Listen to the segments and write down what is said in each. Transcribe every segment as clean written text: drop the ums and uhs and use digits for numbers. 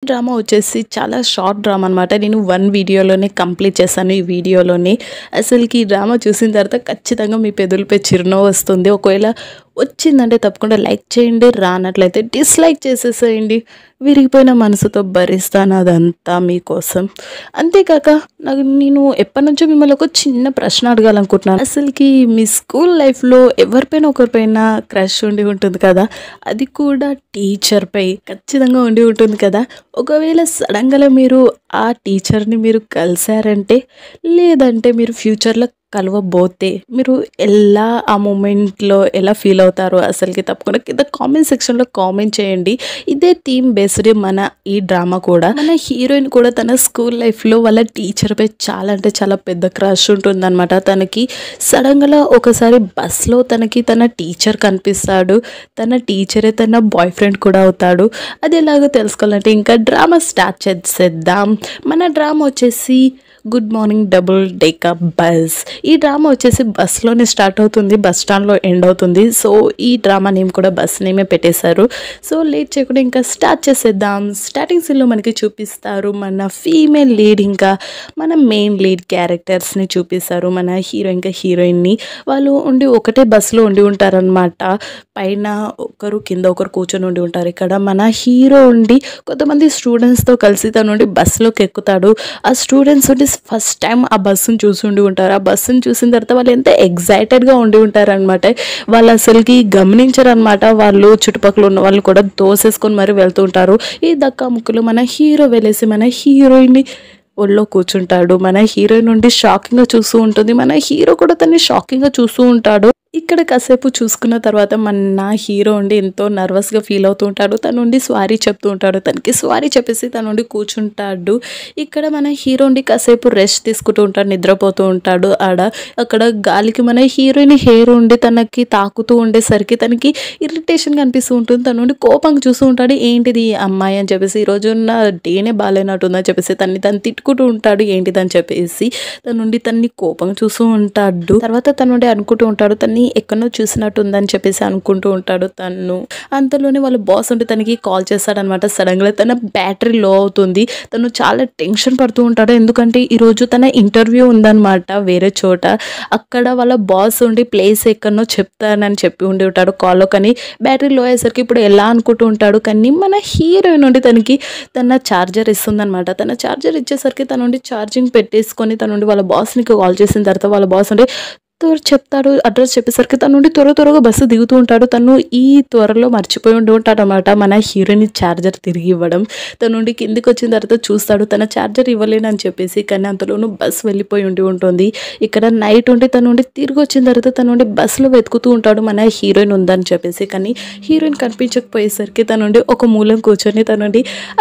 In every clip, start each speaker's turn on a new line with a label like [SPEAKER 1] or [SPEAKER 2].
[SPEAKER 1] Drama వచ్చేసి చాలా short drama అనమాట. నేను 1 వీడియోలోనే కంప్లీట్ చేశాను. ఈ వీడియోలోనే అసలుకి ఈ డ్రామా చూసిన తర్వాత ఖచ్చితంగా మీ పెదవులపై చిరునవ్వు వస్తుంది. ఒకవేళ వచ్చిందంటే తప్పకుండా లైక్ చేయండి, రానట్లయితే డిస్లైక్ చేసేసేయండి. విరిగిపోయిన మనసుతో భరిస్తాను అదంతా మీకోసం. అంతేకాక నేను ఎప్పటి నుంచో మిమ్మల్ని ఒక చిన్న ప్రశ్న అడగాలనుకుంటున్నాను. అసలుకి మీ స్కూల్ లైఫ్లో ఎవరిపైన ఒకరిపైన క్రష్ ఉండి ఉంటుంది కదా, అది కూడా టీచర్పై ఖచ్చితంగా ఉండి ఉంటుంది కదా. ఒకవేళ సడన్గా మీరు ఆ టీచర్ని మీరు కలిసారంటే, లేదంటే మీరు ఫ్యూచర్లో కలవబోతే మీరు ఎలా ఆ మూమెంట్లో ఎలా ఫీల్ అవుతారో అసలుకి తప్పకుండా కింద కామెంట్ సెక్షన్లో కామెంట్ చేయండి. ఇదే థీమ్ బేస్డ్ మన ఈ డ్రామా కూడా. మన హీరోయిన్ కూడా తన స్కూల్ లైఫ్లో వాళ్ళ టీచర్పై చాలా అంటే చాలా పెద్ద క్రష్ ఉంటుందన్నమాట. తనకి సడన్గా ఒకసారి బస్లో తనకి తన టీచర్ కనిపిస్తాడు. తన టీచరే తన బాయ్ ఫ్రెండ్ కూడా అవుతాడు. అది ఎలాగో తెలుసుకోవాలంటే ఇంకా డ్రామా స్టార్ట్ చేసేద్దాం. మన డ్రామా వచ్చేసి good morning double decker bus. ఈ డ్రామా వచ్చేసి బస్లోనే స్టార్ట్ అవుతుంది, బస్ స్టాండ్లో ఎండ్ అవుతుంది. సో ఈ డ్రామా నేమ్ కూడా బస్ నేమే పెట్టేశారు. సో లేట్ చేయకుండా ఇంకా స్టార్ట్ చేసేద్దాం. స్టార్టింగ్ సీన్లో మనకి చూపిస్తారు మన ఫీమేల్ లీడ్ ఇంకా మన మెయిన్ లీడ్ క్యారెక్టర్స్ని చూపిస్తారు. మన హీరో ఇంకా హీరోయిన్ని వాళ్ళు ఒకటే బస్సులో ఉండి ఉంటారనమాట. పైన ఒకరు కింద ఒకరు కూర్చొని ఉండి ఉంటారు. ఇక్కడ మన హీరో కొంతమంది స్టూడెంట్స్తో కలిసి తను బస్సులోకి ఎక్కుతాడు. ఆ స్టూడెంట్స్ ఫస్ట్ టైం ఆ బస్సును చూసి ఉండి ఉంటారు. ఆ బస్సును చూసిన తర్వాత వాళ్ళు ఎంత ఎగ్జైటెడ్గా ఉండి ఉంటారు అనమాట. వాళ్ళు అసలుకి గమనించరు అనమాట. వాళ్ళు చుట్టుపక్కల ఉన్న వాళ్ళు కూడా దోసేసుకొని మరి వెళ్తూ ఉంటారు. ఈ దక్కా ముక్కులు మన హీరో వెళ్ళేసి మన హీరోయిన్ని ఒళ్ళో కూర్చుంటాడు. మన హీరోయిన్ షాకింగ్గా చూస్తూ ఉంటుంది. మన హీరో కూడా తన్ని షాకింగ్గా చూస్తూ ఉంటాడు. ఇక్కడ కాసేపు చూసుకున్న తర్వాత మన హీరో ఎంతో నర్వస్గా ఫీల్ అవుతూ ఉంటాడు. తను సారీ చెప్తూ ఉంటాడు. తనకి సారీ చెప్పేసి తను కూర్చుంటాడు. ఇక్కడ మన హీరో కాసేపు రెస్ట్ తీసుకుంటూ ఉంటాడు, నిద్రపోతూ ఉంటాడు. అక్కడ గాలికి మన హీరోయిన్ హెయిర్ తనకి తాకుతూ ఉండేసరికి తనకి ఇరిటేషన్గా అనిపిస్తూ ఉంటుంది. తను కోపంగా చూస్తూ ఉంటాడు. ఏంటిది అమ్మాయి అని చెప్పేసి, ఈరోజు నా డేనే బాగాలేనట్టుందని చెప్పేసి తను తిట్టుకుంటూ ఉంటాడు. ఏంటిదని చెప్పేసి తన్ని కోపంగా చూస్తూ ఉంటాడు. తర్వాత తను అనుకుంటూ ఉంటాడు, తన్ని ఎక్కడో చూసినట్టు ఉందని చెప్పేసి అనుకుంటూ ఉంటాడు. తను అంతలోనే వాళ్ళ బాస్ తనకి కాల్ చేస్తాడనమాట. సడన్గా తన బ్యాటరీ లో అవుతుంది. తను చాలా టెన్షన్ పడుతూ ఉంటాడు. ఎందుకంటే ఈరోజు తన ఇంటర్వ్యూ ఉందన్నమాట వేరే చోట. అక్కడ వాళ్ళ బాస్ ప్లేస్ ఎక్కడనో చెప్తానని చెప్పి ఉండి ఉంటాడు కాల్లో. కానీ బ్యాటరీ లో అయ్యేసరికి ఇప్పుడు ఎలా అనుకుంటూ ఉంటాడు. కానీ మన హీరోయిన్ తనకి తన ఛార్జర్ ఇస్తుందన్నమాట. తన ఛార్జర్ ఇచ్చేసరికి తను ఛార్జింగ్ పెట్టేసుకొని తను వాళ్ళ బాస్ని కాల్ చేసిన తర్వాత వాళ్ళ బాస్ చెప్తాడు. అడ్రస్ చెప్పేసరికి తను త్వరగా బస్సు దిగుతూ ఉంటాడు. తను ఈ త్వరలో మర్చిపోయి ఉంటాడు అనమాట మన హీరోయిన్ ఛార్జర్ తిరిగి ఇవ్వడం. తను కిందికి వచ్చిన తర్వాత చూస్తాడు, తన ఛార్జర్ ఇవ్వలేనని చెప్పేసి. కానీ అంతలోనూ బస్సు వెళ్ళిపోయి ఉంటుంది. ఇక్కడ నైట్ తను తిరిగి వచ్చిన తర్వాత తను బస్సులో వెతుకుతూ ఉంటాడు మన హీరోయిన్ ఉందని చెప్పేసి. కానీ హీరోయిన్ కనిపించకపోయేసరికి తను ఒక మూలం కూర్చొని తను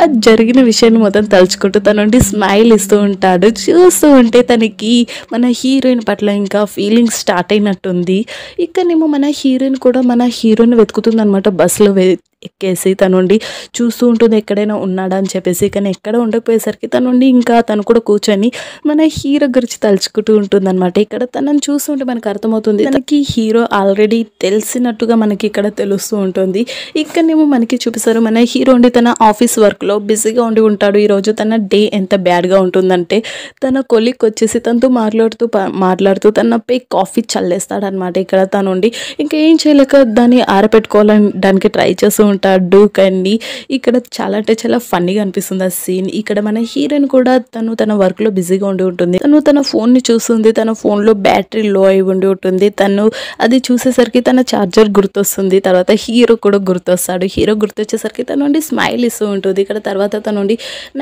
[SPEAKER 1] ఆ జరిగిన విషయాన్ని మొత్తం తలుచుకుంటూ తను స్మైల్ ఇస్తూ ఉంటాడు. చూస్తూ ఉంటే తనకి మన హీరోయిన్ పట్ల ఇంకా ఫీలింగ్ స్టార్ట్ అయినట్టుంది. ఇక్కడనేమో మన హీరోయిన్ కూడా మన హీరోని వెతుకుతుంది అనమాట. బస్సులో ఎక్కేసి తను చూస్తూ ఉంటుంది ఎక్కడైనా ఉన్నాడా అని చెప్పేసి. కానీ ఎక్కడ ఉండకపోయేసరికి తను కూడా కూర్చొని మన హీరో గురించి తలుచుకుంటూ ఉంటుంది అనమాట. ఇక్కడ తనని చూస్తుంటే మనకు అర్థమవుతుంది తనకి హీరో ఆల్రెడీ తెలిసినట్టుగా మనకి ఇక్కడ తెలుస్తూ ఉంటుంది. ఇక్కడనేమో మనకి చూపిస్తారు మన హీరో తన ఆఫీస్ వర్క్లో బిజీగా ఉంటాడు. ఈరోజు తన డే ఎంత బ్యాడ్గా ఉంటుందంటే తన కొలీగ్ వచ్చేసి తనతో మాట్లాడుతూ తనపై కాఫీ చల్లేస్తాడనమాట. ఇక్కడ తను ఇంకా ఏం చేయలేక దాన్ని ఆరపెట్టుకోవడానికి ట్రై చేస్తూ ఉంటాడు. కానీ ఇక్కడ చాలా అంటే చాలా ఫన్నీగా అనిపిస్తుంది ఆ సీన్. ఇక్కడ మన హీరోయిన్ కూడా తన వర్క్ లో బిజీగా ఉంటుంది. తన ఫోన్ ని చూస్తుంది. తన ఫోన్ లో బ్యాటరీ లో అయి ఉంటుంది. తను అది చూసేసరికి తన ఛార్జర్ గుర్తొస్తుంది. తర్వాత హీరో కూడా గుర్తొస్తాడు. హీరో గుర్తొచ్చేసరికి తను స్మైల్ ఇస్తూ ఉంటుంది. ఇక్కడ తర్వాత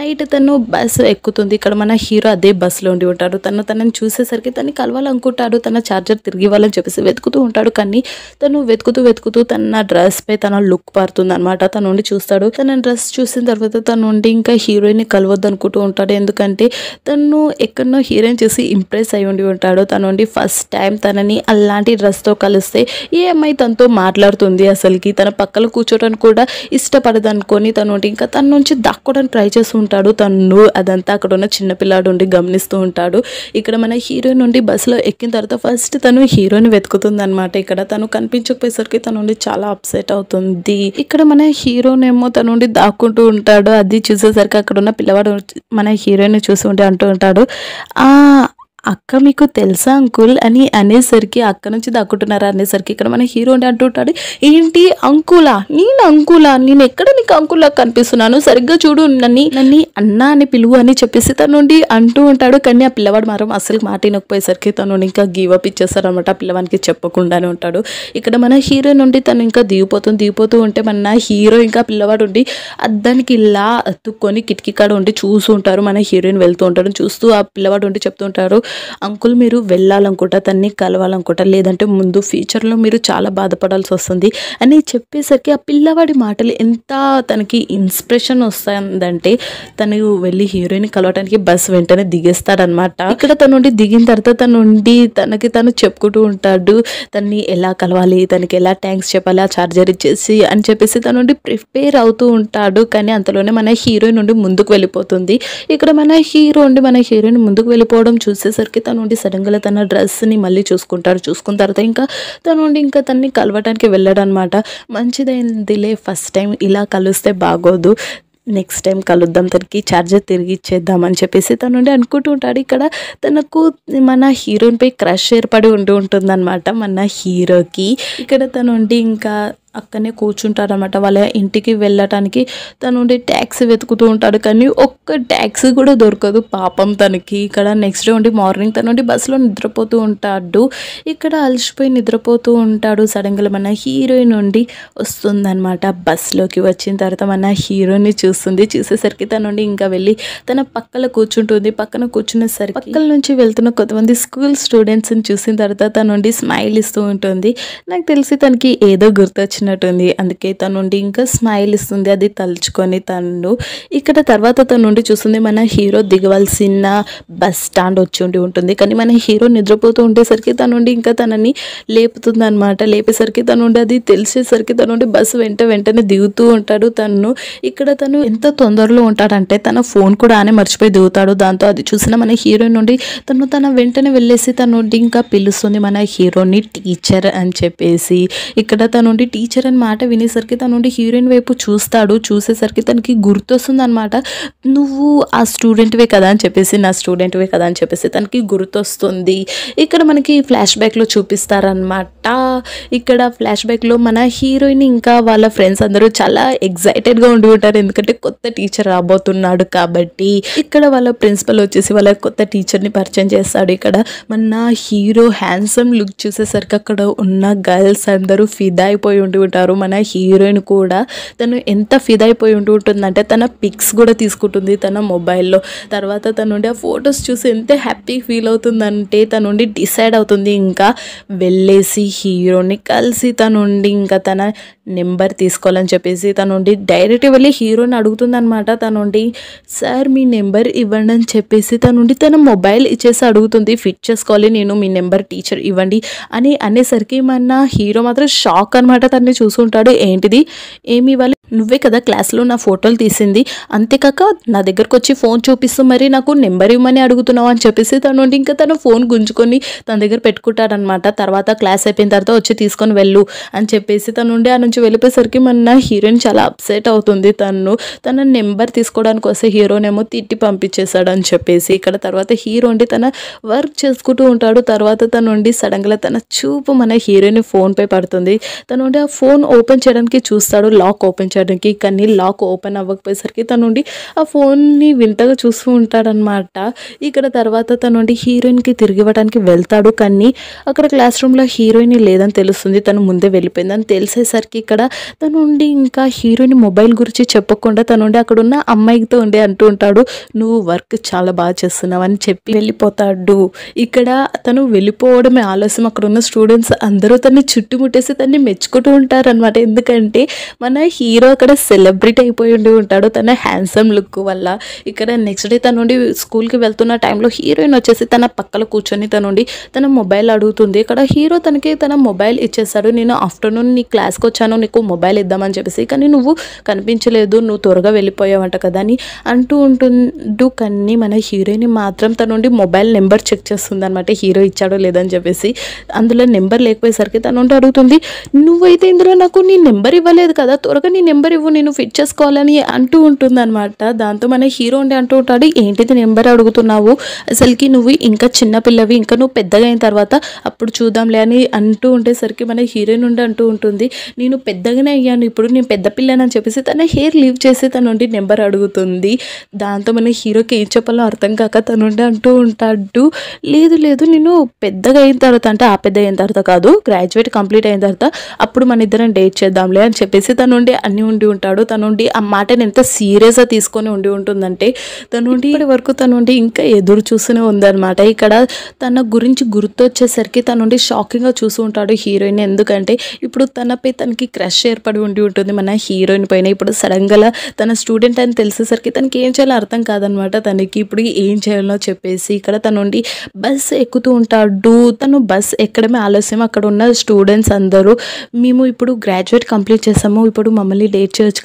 [SPEAKER 1] నైట్ తను బస్సు ఎక్కుతుంది. ఇక్కడ మన హీరో అదే బస్సులో ఉంటాడు. తనని చూసేసరికి తను కలవాలనుకుంటాడు. తన ఛార్జర్ తిరిగి ఇవ్వాలని చెప్పేసి వెతుకుతూ ఉంటాడు. కానీ తను వెతుకుతూ తన డ్రెస్ పై తన లుక్ పడుతుంది అనమాట. తను చూస్తాడు. తన డ్రెస్ చూసిన తర్వాత తను ఇంకా హీరోయిన్ ని కలవద్దు అనుకుంటూ ఉంటాడు. ఎందుకంటే తను ఎక్కడనో హీరోయిన్ చూసి ఇంప్రెస్ అయి ఉంటాడు. తను ఫస్ట్ టైం తనని అలాంటి డ్రెస్ తో కలిస్తే ఏ అమ్మాయి తనతో మాట్లాడుతుంది, అసలుకి తన పక్కన కూర్చోడానికి కూడా ఇష్టపడదు అనుకొని తను ఇంకా తన నుంచి దాక్కోవడానికి ట్రై చేస్తూ ఉంటాడు. తను అదంతా అక్కడ ఉన్న చిన్నపిల్లాడు గమనిస్తూ ఉంటాడు. ఇక్కడ మన హీరోయిన్ బస్సులో ఎక్కిన తర్వాత ఫస్ట్ తను హీరోయిన్ వెతుకుతుంది అనమాట. ఇక్కడ తను కనిపించకపోయేసరికి తను చాలా అప్సెట్ అవుతుంది. ఇక్కడ మన హీరోనేమో తన నుండి దాక్కుంటూ ఉంటాడు. అది చూసేసరికి అక్కడ ఉన్న పిల్లవాడు మన హీరోయిన్ చూసి ఉంటే అంటూ ఉంటాడు, ఆ అక్క మీకు తెలుసా అంకుల్ అని అనేసరికి, అక్క నుంచి దాక్కుంటున్నారా అనేసరికి ఇక్కడ మన హీరో అంటుంటాడు, ఏంటి అంకులా, నేను ఎక్కడ నీకు అంకుల్లా కనిపిస్తున్నాను, సరిగ్గా చూడు, నన్ను అన్నా అని పిలువు అని చెప్పేసి తన నుండి అంటూ ఉంటాడు. కానీ ఆ పిల్లవాడు మాత్రం అసలు మాట వినకపోయేసరికి తను ఇంకా గివ్ అప్ ఇచ్చేస్తాడు అనమాట. ఆ పిల్లవానికి చెప్పకుండానే ఉంటాడు. ఇక్కడ మన హీరో నుండి తను ఇంకా దిగిపోతూ ఉంటే మన హీరో ఇంకా పిల్లవాడు ఉండి అద్దానికి ఇలా అతుక్కొని కిటికీ కాడ ఉండి చూస్తూ ఉంటారు. మన హీరోయిన్ వెళ్తూ ఉంటాడు. చూస్తూ ఆ పిల్లవాడు ఉండి చెప్తూ ఉంటారు, అంకుల్ మీరు వెళ్ళాలనుకుంటా, తన్ని కలవాలనుకుంటా, లేదంటే ముందు ఫ్యూచర్లో మీరు చాలా బాధపడాల్సి వస్తుంది అని చెప్పేసరికి ఆ పిల్లవాడి మాటలు ఎంత తనకి ఇన్స్పిరేషన్ వస్తుందంటే తను వెళ్ళి హీరోయిన్ కలవడానికి బస్ వెంటనే దిగేస్తాడనమాట. ఇక్కడ తను నుండి దిగిన తర్వాత తనకి తను చెప్పుకుంటూ ఉంటాడు, తన్ని ఎలా కలవాలి, తనకి ఎలా థ్యాంక్స్ చెప్పాలి, ఆ చార్జర్ ఇచ్చేసి అని చెప్పేసి తన నుండి ప్రిపేర్ అవుతూ ఉంటాడు. కానీ అంతలోనే మన హీరోయిన్ నుండి ముందుకు వెళ్ళిపోతుంది. ఇక్కడ మన హీరో ఉండి మన హీరోయిన్ ముందుకు వెళ్ళిపోవడం చూసేసరికి తను ఉండి సడన్గా తన డ్రెస్ని మళ్ళీ చూసుకుంటాడు. చూసుకున్న తర్వాత ఇంకా తను ఉండి ఇంకా తన్ని కలవడానికి వెళ్ళాడు అనమాట. మంచిదైందిలే, ఫస్ట్ టైం ఇలా కలిస్తే బాగోదు, నెక్స్ట్ టైం కలుద్దాం, తనకి ఛార్జర్ తిరిగి ఇచ్చేద్దాం అని చెప్పేసి తను నుండి అనుకుంటూ ఉంటాడు. ఇక్కడ తనకు మన హీరోయిన్పై క్రష్ ఏర్పడి ఉంటుందన్నమాట మన హీరోకి. ఇక్కడ తను ఉండి ఇంకా అక్కనే కూర్చుంటారనమాట. వాళ్ళ ఇంటికి వెళ్ళటానికి తను ఉండి ట్యాక్సీ వెతుకుతూ ఉంటాడు. కానీ ఒక్క ట్యాక్సీ కూడా దొరకదు పాపం తనకి. ఇక్కడ నెక్స్ట్ డే ఉండి మార్నింగ్ తను ఉండి బస్సులో నిద్రపోతూ ఉంటాడు. ఇక్కడ అలసిపోయి నిద్రపోతూ ఉంటాడు. సడన్గా మన హీరోయిన్ నుండి వస్తుందన్నమాట. బస్సులోకి వచ్చిన తర్వాత మన హీరోయిన్ని చూసేసరికి తను ఉండి ఇంకా వెళ్ళి తన పక్కన కూర్చుంటుంది. పక్కన కూర్చునేసరికి పక్కల నుంచి వెళ్తున్న కొంతమంది స్కూల్ స్టూడెంట్స్ని చూసిన తర్వాత తను ఉండి స్మైల్ ఇస్తూ ఉంటుంది. నాకు తెలిసి తనకి ఏదో గుర్తొచ్చిన ఉంది, అందుకే తను నుండి ఇంకా స్మైల్ ఇస్తుంది. అది తలుచుకొని తను ఇక్కడ తర్వాత తను నుండి చూస్తుంది మన హీరో దిగవలసిన బస్ స్టాండ్ వచ్చి ఉంటుంది. కానీ మన హీరో నిద్రపోతూ ఉండేసరికి తను నుండి ఇంకా తనని లేపుతుంది అనమాట. లేపేసరికి తను ఉండి అది తెలిసేసరికి తను నుండి బస్సు వెంటనే దిగుతూ ఉంటాడు. ఇక్కడ తను ఎంత తొందరలో ఉంటాడంటే తన ఫోన్ కూడా ఆనే మర్చిపోయి దిగుతాడు. దాంతో అది చూసిన మన హీరోయిన్ నుండి తన వెంటనే వెళ్ళేసి తను నుండి ఇంకా పిలుస్తుంది మన హీరోని టీచర్ అని చెప్పేసి. ఇక్కడ తను నుండి టీచర్ అని మాట వినేసరికి తను నుండి హీరోయిన్ వైపు చూస్తాడు. చూసేసరికి తనకి గుర్తొస్తుంది అనమాట, నువ్వు ఆ స్టూడెంట్వే కదా అని చెప్పేసి, నా స్టూడెంట్వే కదా అని చెప్పేసి తనకి గుర్తొస్తుంది. ఇక్కడ మనకి ఫ్లాష్ బ్యాక్లో చూపిస్తారనమాట. ఇక్కడ ఫ్లాష్ బ్యాక్లో మన హీరోయిన్ ఇంకా వాళ్ళ ఫ్రెండ్స్ అందరూ చాలా ఎగ్జైటెడ్గా ఉండి ఉంటారు, ఎందుకంటే కొత్త టీచర్ రాబోతున్నాడు కాబట్టి. ఇక్కడ వాళ్ళ ప్రిన్సిపల్ వచ్చేసి వాళ్ళ కొత్త టీచర్ని పరిచయం చేస్తాడు. ఇక్కడ మన హీరో హ్యాండ్సమ్ లుక్ చూసేసరికి అక్కడ ఉన్న గర్ల్స్ అందరూ ఫిదా అయిపోయి ఉంటారు. మన హీరోయిన్ కూడా తను ఎంత ఫిదా అయిపోయి ఉంటుందంటే తన పిక్స్ కూడా తీసుకుంటుంది తన మొబైల్లో. తర్వాత తను నుండి ఆ ఫొటోస్ చూసి ఎంత హ్యాపీ ఫీల్ అవుతుందంటే తను నుండి డిసైడ్ అవుతుంది ఇంకా వెళ్ళేసి హీరోని కలిసి తను నుండి ఇంకా తన నెంబర్ తీసుకోవాలని చెప్పేసి తను నుండి డైరెక్ట్ వెళ్ళి హీరోని అడుగుతుంది అనమాట. తను నుండి సార్ మీ నెంబర్ ఇవ్వండి అని చెప్పేసి తను నుండి తన మొబైల్ ఇచ్చేసి అడుగుతుంది. ఫిట్ చేసుకోవాలి నేను, మీ నెంబర్ టీచర్ ఇవ్వండి అని అనేసరికి మన హీరో మాత్రం షాక్ అనమాట. తనని చూసుంటాడు, ఏంటిది, ఏమి ఇవ్వాలి, నువ్వే కదా క్లాస్లో నా ఫోటోలు తీసింది, అంతేకాక నా దగ్గరకు వచ్చి ఫోన్ చూపిస్తూ మరి నాకు నెంబర్ ఇవ్వమని అడుగుతున్నావు అని చెప్పేసి తను నుండి ఇంకా తన ఫోన్ గుంజుకొని తన దగ్గర పెట్టుకుంటాడనమాట. తర్వాత క్లాస్ అయిపోయిన తర్వాత వచ్చి తీసుకొని వెళ్ళు అని చెప్పేసి తను నుండి ఆ నుంచి వెళ్ళిపోయేసరికి మన హీరోయిన్ చాలా అప్సెట్ అవుతుంది. తన నెంబర్ తీసుకోవడానికి వస్తే హీరోనేమో తిట్టి పంపించేశాడు అని చెప్పేసి. ఇక్కడ తర్వాత హీరో ఉండి తన వర్క్ చేసుకుంటూ ఉంటాడు. తర్వాత తను ఉండి సడన్గా తన చూపు మన హీరోయిన్ ఫోన్పై పడుతుంది. తను ఉండి ఆ ఫోన్ ఓపెన్ చేయడానికి చూస్తాడు, లాక్ ఓపెన్ చేయడానికి. కానీ లాక్ ఓపెన్ అవ్వకపోయేసరికి తను ఉండి ఆ ఫోన్ని వింతగా చూస్తూ ఉంటాడనమాట. ఇక్కడ తర్వాత తను ఉండి హీరోయిన్కి తిరిగి ఇవ్వడానికి వెళ్తాడు. కానీ అక్కడ క్లాస్ రూమ్లో హీరోయిన్ లేదని తెలుస్తుంది, తను ముందే వెళ్ళిపోయిందని తెలిసేసరికి ఇక్కడ తను ఉండి ఇంకా హీరోయిన్ మొబైల్ గురించి చెప్పకుండా తను ఉండి అక్కడ ఉన్న అమ్మాయితో ఉండి అంటూ ఉంటాడు, నువ్వు వర్క్ చాలా బాగా చేస్తున్నావు అని చెప్పి వెళ్ళిపోతాడు. ఇక్కడ తను వెళ్ళిపోవడమే ఆలస్యం. అక్కడ ఉన్న స్టూడెంట్స్ అందరూ తన్ని చుట్టుముట్టేసి తన్ని మెచ్చుకుంటూ ఉంటారనమాట. ఎందుకంటే మన హీరో హీరో అక్కడ సెలబ్రిటీ అయిపోయి ఉంటాడు తన హ్యాండ్సమ్ లుక్ వల్ల. ఇక్కడ నెక్స్ట్ డే తన నుండి స్కూల్కి వెళ్తున్న టైంలో హీరోయిన్ వచ్చేసి తన పక్కన కూర్చొని తన మొబైల్ అడుగుతుంది. ఇక్కడ హీరో తనకి తన మొబైల్ ఇచ్చేస్తాడు. నేను ఆఫ్టర్నూన్ నీ క్లాస్కి వచ్చాను, నీకు మొబైల్ ఇద్దామని చెప్పేసి, కానీ నువ్వు కనిపించలేదు, నువ్వు త్వరగా వెళ్ళిపోయావంట కదా అని అంటూ ఉంటుండు. కానీ మన హీరోయిన్ మాత్రం తన నుండి మొబైల్ నెంబర్ చెక్ చేస్తుంది అనమాట, హీరో ఇచ్చాడో లేదని చెప్పేసి. అందులో నెంబర్ లేకపోయేసరికి తను నుండి అడుగుతుంది, నువ్వైతే ఇందులో నాకు నీ నెంబర్ ఇవ్వలేదు కదా, త్వరగా నీ నెంబర్ ఇవ్వు, నేను ఫిట్ చేసుకోవాలని అంటూ ఉంటుంది అనమాట. దాంతో మన హీరో ఉండి అంటూ ఉంటాడు, ఏంటిది నెంబర్ అడుగుతున్నావు, అసలుకి నువ్వు ఇంకా చిన్నపిల్లవి, ఇంకా నువ్వు పెద్దగా అయిన తర్వాత అప్పుడు చూద్దాంలే అని అంటూ ఉండేసరికి మన హీరోయిన్ నుండి అంటూ ఉంటుంది, నేను పెద్దగానే అయ్యాను, ఇప్పుడు నేను పెద్ద పిల్లనని చెప్పేసి తన హెయిర్ లీవ్ చేసి తన నుండి నెంబర్ అడుగుతుంది. దాంతో మన హీరోకి ఏం చెప్పాలో అర్థం కాక తన నుండి అంటూ ఉంటాడు, లేదు లేదు నేను పెద్దగా అయిన తర్వాత, అంటే ఆ పెద్ద అయిన తర్వాత కాదు, గ్రాడ్యుయేట్ కంప్లీట్ అయిన తర్వాత అప్పుడు మన ఇద్దరం డేట్ చేద్దాంలే అని చెప్పేసి తన నుండి అన్ని ఉండి ఉంటాడు. తన నుండి ఆ మాటని ఎంత సీరియస్గా తీసుకొని ఉండి ఉంటుందంటే తన నుండి ఇప్పటి వరకు తన నుండి ఇంకా ఎదురు చూస్తూనే ఉందన్నమాట. ఇక్కడ తన గురించి గుర్తొచ్చేసరికి తన నుండి షాకింగ్గా చూస్తూ ఉంటాడు హీరోయిన్. ఎందుకంటే ఇప్పుడు తనకి క్రష్ ఏర్పడి ఉండి ఉంటుంది మన హీరోయిన్ పైన. ఇప్పుడు సడన్గా తన స్టూడెంట్ అని తెలిసేసరికి తనకి ఏం చేయాలో అర్థం కాదనమాట. తనకి ఇప్పుడు ఏం చేయాలో చెప్పేసి ఇక్కడ తన నుండి బస్ ఎక్కుతూ ఉంటాడు. తను బస్ ఎక్కడమే ఆలస్యం. అక్కడ ఉన్న స్టూడెంట్స్ అందరూ మేము ఇప్పుడు గ్రాడ్యుయేట్ కంప్లీట్ చేసాము, ఇప్పుడు మమ్మల్ని డేట్ చేయొచ్చు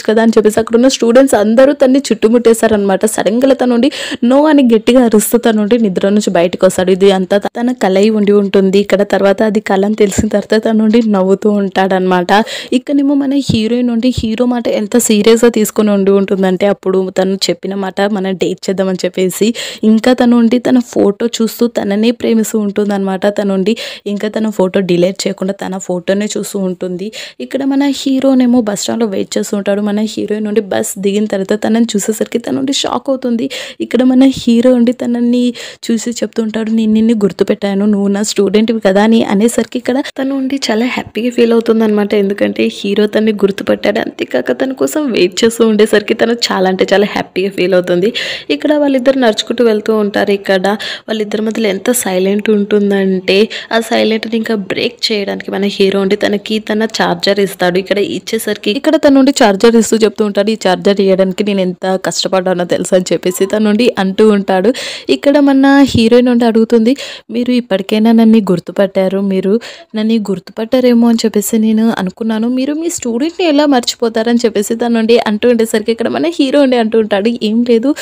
[SPEAKER 1] కదా అని చెప్పేసి అక్కడ ఉన్న స్టూడెంట్స్ అందరూ తనని చుట్టుముట్టేశారనమాట. సడన్గా తన నుండి నో అని గట్టిగా అరుస్తూ తన నుండి నిద్ర నుంచి బయటకు వస్తాడు. ఇది అంతా తన కల ఉండి ఉంటుంది. ఇక్కడ తర్వాత అది కల అని తెలిసిన తర్వాత తన నుండి నవ్వుతూ ఉంటాడనమాట. ఇక్కడేమో మన హీరోయిన్ నుండి హీరో మాట ఎంత సీరియస్గా తీసుకొని ఉండి ఉంటుందంటే అప్పుడు తను చెప్పిన మాట మనం డేట్ చేద్దామని చెప్పేసి ఇంకా తను ఉండి తన ఫోటో చూస్తూ తననే ప్రేమిస్తూ ఉంటుంది అనమాట. తనుండి ఇంకా తన ఫోటో డిలీట్ చేయకుండా తన ఫోటోనే చూస్తూ ఉంటుంది. ఇక్కడ మన హీరోనేమో బస్ స్టాండ్లో వెయిట్ చేస్తూ ఉంటాడు. మన హీరోయిన్ నుండి బస్ దిగిన తర్వాత తనని చూసేసరికి తన నుండి షాక్ అవుతుంది. ఇక్కడ మన హీరో ఉండి తనని చూసి చెప్తూ ఉంటాడు, నేను నిన్ను గుర్తుపెట్టాను, నువ్వు నా స్టూడెంట్వి కదా అని అనేసరికి ఇక్కడ తను ఉండి చాలా హ్యాపీగా ఫీల్ అవుతుంది అనమాట. ఎందుకంటే హీరో తనని గుర్తుపెట్టాడు, అంతేకాక తన కోసం వెయిట్ చేస్తూ ఉండేసరికి తను చాలా అంటే చాలా హ్యాపీగా ఫీల్ అవుతుంది. ఇక్కడ వాళ్ళిద్దరు నడుచుకుంటూ వెళ్తూ ఉంటారు. ఇక్కడ వాళ్ళిద్దరి మధ్యలో ఎంత సైలెంట్ ఉంటుందంటే ఆ సైలెంట్ని ఇంకా బ్రేక్ చేయడానికి మన హీరో ఉండి తనకి తన ఛార్జర్ ఇస్తాడు. ఇక్కడ ఇచ్చేసరికి ఇక్కడ తన నుండి ఛార్జర్ ఇస్తూ చెప్తూ ఉంటాడు, ఈ ఛార్జర్ ఇవ్వడానికి నేను ఎంత కష్టపడ్డానో తెలుసు అని చెప్పేసి తన నుండి అంటూ ఉంటాడు. ఇక్కడ మన హీరోయిన్ నుండి అడుగుతుంది, మీరు ఇప్పటికైనా నన్ను గుర్తుపట్టారు, మీరు నన్ను గుర్తుపట్టారేమో అని చెప్పేసి నేను అనుకున్నాను, మీరు మీ స్టూడెంట్ని ఎలా మర్చిపోతారని చెప్పేసి తన నుండి అంటూ ఉండేసరికి ఇక్కడ మన హీరో ఉండి అంటూ ఉంటాడు, ఏం లేదు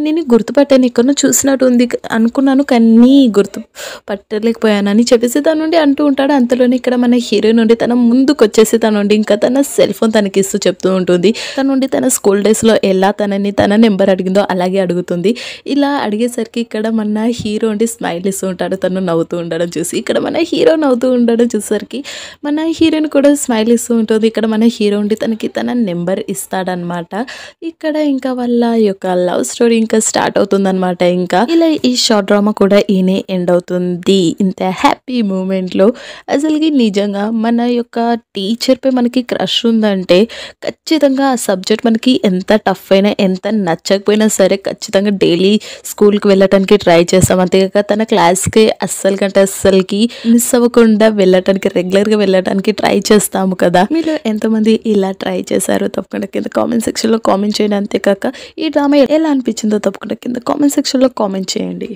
[SPEAKER 1] నేను గుర్తుపట్టాను, ఇక్కడ చూసినట్టు ఉంది అనుకున్నాను కానీ గుర్తుపట్టలేకపోయానని చెప్పేసి తన నుండి అంటూ ఉంటాడు. అంతలోనే ఇక్కడ మన హీరోయిన్ నుండి తన ముందుకు వచ్చేసి తన నుండి ఇంకా తన సెల్ ఫోన్ తనకి ఇస్తూ చెప్తూ ఉంటుంది. తన నుండి తన స్కూల్ డేస్లో ఎలా తన నెంబర్ అడిగిందో అలాగే అడుగుతుంది. ఇలా అడిగేసరికి ఇక్కడ మన హీరో ఉండి స్మైల్ ఇస్తూ ఉంటాడు తను నవ్వుతూ ఉండడం చూసి. ఇక్కడ మన హీరో నవ్వుతూ ఉండడం చూసేసరికి మన హీరోయిన్ కూడా స్మైల్ ఇస్తూ ఉంటుంది. ఇక్కడ మన హీరో ఉండి తనకి తన నెంబర్ ఇస్తాడనమాట. ఇక్కడ ఇంకా వాళ్ళ యొక్క లవ్ స్టోరీ ఇంకా స్టార్ట్ అవుతుందన్నమాట. ఇంకా ఇలా ఈ షార్ట్ డ్రామా కూడా ఈయనే ఎండ్ అవుతుంది. ఇంత హ్యాపీ మూమెంట్లో అసలుకి నిజంగా మన యొక్క టీచర్ పై మనకి క్రష్ ఉందంటే ఖచ్చితంగా ఆ సబ్జెక్ట్ మనకి ఎంత టఫ్ అయినా ఎంత నచ్చకపోయినా సరే ఖచ్చితంగా డైలీ స్కూల్కి వెళ్ళటానికి ట్రై చేస్తాం. అంతేకాక తన క్లాస్కి అస్సలకి మిస్ అవ్వకుండా వెళ్ళటానికి రెగ్యులర్గా వెళ్ళటానికి ట్రై చేస్తాము కదా. మీరు ఎంతమంది ఇలా ట్రై చేశారో తప్పకుండా కింద కామెంట్ సెక్షన్లో కామెంట్ చేయండి. అంతేకాక ఈ డ్రామా ఎలా అనిపించిందో తప్పకుండా కింద కామెంట్ సెక్షన్లో కామెంట్ చేయండి.